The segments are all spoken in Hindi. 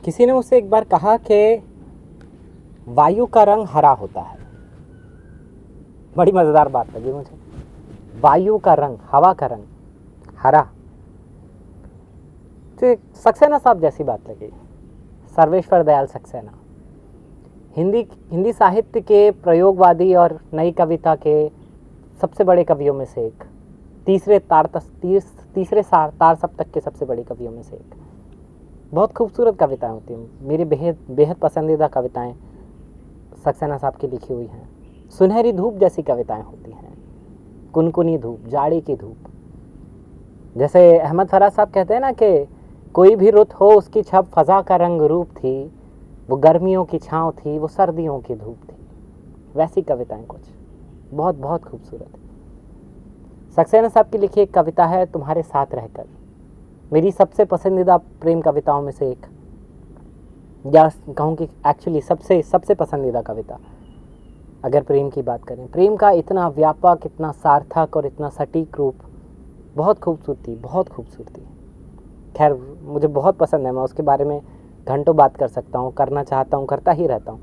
किसी ने मुझसे एक बार कहा कि वायु का रंग हरा होता है। बड़ी मज़ेदार बात लगी मुझे। वायु का रंग, हवा का रंग हरा, तो सक्सेना साहब जैसी बात लगी। सर्वेश्वर दयाल सक्सेना, हिंदी साहित्य के प्रयोगवादी और नई कविता के सबसे बड़े कवियों में से एक, तीसरे तार सप्तक के सबसे बड़े कवियों में से एक। बहुत खूबसूरत कविताएं होती हैं, मेरी बेहद पसंदीदा कविताएं सक्सेना साहब की लिखी हुई हैं। सुनहरी धूप जैसी कविताएं होती हैं, कुनकुनी धूप, जाड़ी की धूप। जैसे अहमद फराज साहब कहते हैं ना कि कोई भी रुत हो उसकी छब फ़ज़ा का रंग रूप थी, वो गर्मियों की छाँव थी, वो सर्दियों की धूप थी। वैसी कविताएं कुछ बहुत बहुत खूबसूरत। सक्सेना साहब की लिखी एक कविता है तुम्हारे साथ रहकर, मेरी सबसे पसंदीदा प्रेम कविताओं में से एक, या कहूँ कि एक्चुअली सबसे पसंदीदा कविता अगर प्रेम की बात करें। प्रेम का इतना व्यापक, इतना सार्थक और इतना सटीक रूप, बहुत खूबसूरती। खैर मुझे बहुत पसंद है, मैं उसके बारे में घंटों बात कर सकता हूँ, करना चाहता हूँ, करता ही रहता हूँ।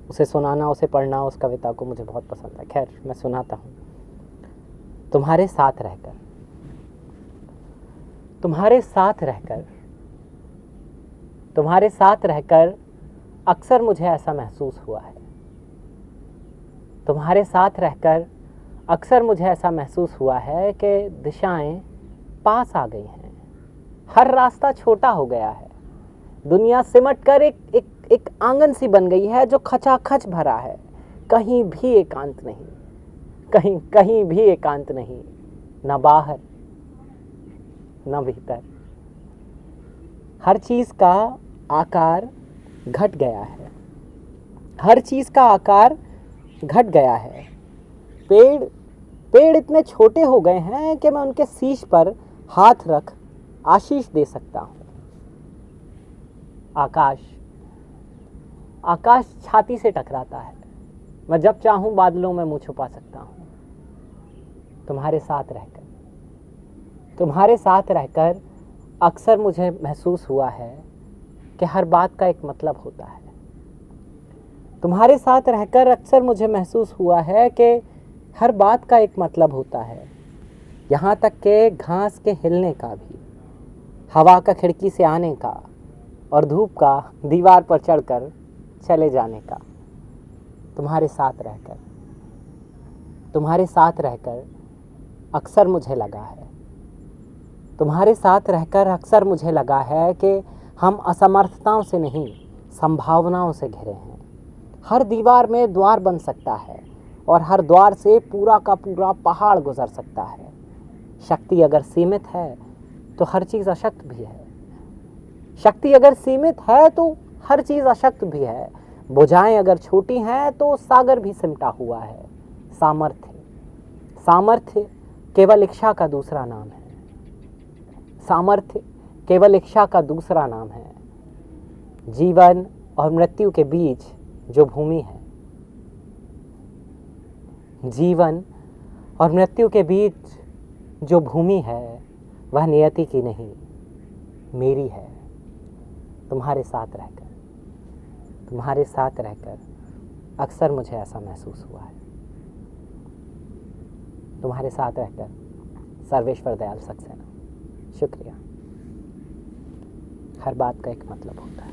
उसे सुनाना, उसे पढ़ना, उस कविता को मुझे बहुत पसंद है। खैर मैं सुनाता हूँ। तुम्हारे साथ रहकर, तुम्हारे साथ रहकर, तुम्हारे साथ रहकर अक्सर मुझे ऐसा महसूस हुआ है। तुम्हारे साथ रहकर अक्सर मुझे ऐसा महसूस हुआ है कि दिशाएं पास आ गई हैं, हर रास्ता छोटा हो गया है, दुनिया सिमट कर एक आंगन सी बन गई है जो खचाखच भरा है। कहीं भी एकांत नहीं, कहीं भी एकांत नहीं, न बाहर न भीतर। हर चीज़ का आकार घट गया है, हर चीज़ का आकार घट गया है। पेड़ इतने छोटे हो गए हैं कि मैं उनके शीश पर हाथ रख आशीष दे सकता हूँ। आकाश छाती से टकराता है, मैं जब चाहूँ बादलों में मुँह छुपा सकता हूँ। तुम्हारे साथ रहकर अक्सर मुझे महसूस हुआ है कि हर बात का एक मतलब होता है। तुम्हारे साथ रहकर अक्सर मुझे महसूस हुआ है कि हर बात का एक मतलब होता है, यहाँ तक कि घास के हिलने का भी, हवा का खिड़की से आने का और धूप का दीवार पर चढ़कर चले जाने का। तुम्हारे साथ रहकर अक्सर मुझे लगा है, तुम्हारे साथ रहकर अक्सर मुझे लगा है कि हम असमर्थताओं से नहीं, संभावनाओं से घिरे हैं। हर दीवार में द्वार बन सकता है और हर द्वार से पूरा का पूरा पहाड़ गुजर सकता है। शक्ति अगर सीमित है तो हर चीज़ अशक्त भी है, शक्ति अगर सीमित है तो हर चीज़ अशक्त भी है। भुजाएं अगर छोटी हैं तो सागर भी सिमटा हुआ है। सामर्थ्य केवल इच्छा का दूसरा नाम है। सामर्थ्य केवल इच्छा का दूसरा नाम है। जीवन और मृत्यु के बीच जो भूमि है, जीवन और मृत्यु के बीच जो भूमि है वह नियति की नहीं, मेरी है। तुम्हारे साथ रहकर अक्सर मुझे ऐसा महसूस हुआ है। तुम्हारे साथ रहकर, सर्वेश्वर दयाल सक्सेना। शुक्रिया। हर बात का एक मतलब होता है।